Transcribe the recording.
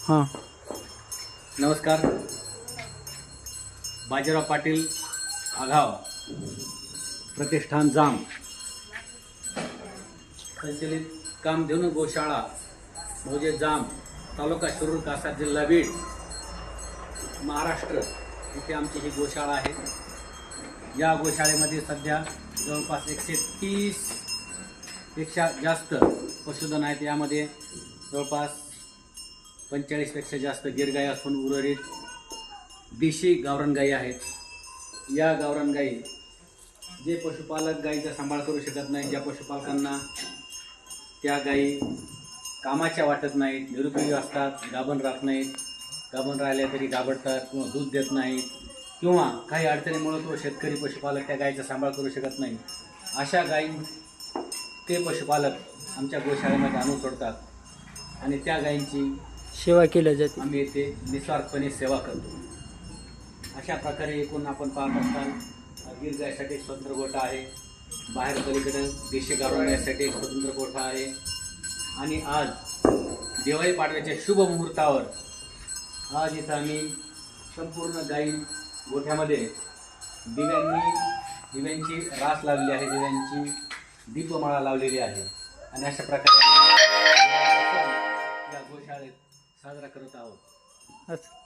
हां. नमस्कार. बाजीराव पाटील आघाव प्रतिष्ठान जाम संचलित कामधेनू गोशाळा मौजे जाम तालुका शिरूर कासार जिल्हा बीड महाराष्ट्र इथे आमची ही गोशाळा आहे. या गोशाळेमध्ये सध्या जवळपास 130 पेक्षा जास्त पशुधन आहेत. यामध्ये जवळपास 45 पेक्षा जास्त गिरगाई असून उर्वरित देशी गावरान गाई आहेत. या गावरान गाई जे पशुपालक गाईचा सांभाळ करू शकत नाही, ज्या पशुपालकांना त्या गाई कामाच्या वाटत नाहीत, निरुपयोगी असतात, गाभण राहत नाहीत, गाभण राहिल्या तरी गाभडतात किंवा दूध देत नाहीत किंवा काही अडचणीमुळे तो शेतकरी पशुपालक त्या गाईचा सांभाळ करू शकत नाही, अशा गाई ते पशुपालक आमच्या गोशाळेमध्ये आणून सोडतात आणि त्या गायींची सेवा केल्या जाते. आम्ही येथे निस्वार्थपणे सेवा करतो. अशा प्रकारे एकूण आपण पाहत असताल गिर गायसाठी स्वतंत्र गोठा आहे, बाहेर पलीकडे देशी गावराण्यासाठी एक स्वतंत्र गोठा आहे. आणि आज दिवाळी पाडव्याच्या शुभ मुहूर्तावर आज इथं आम्ही संपूर्ण गाई गोठ्यामध्ये दिव्यांची रास लावलेली आहे, दिव्यांची दीपमाळा लावलेली आहे आणि अशा प्रकारे या गोशाळेत साजरा करत आहोत. असं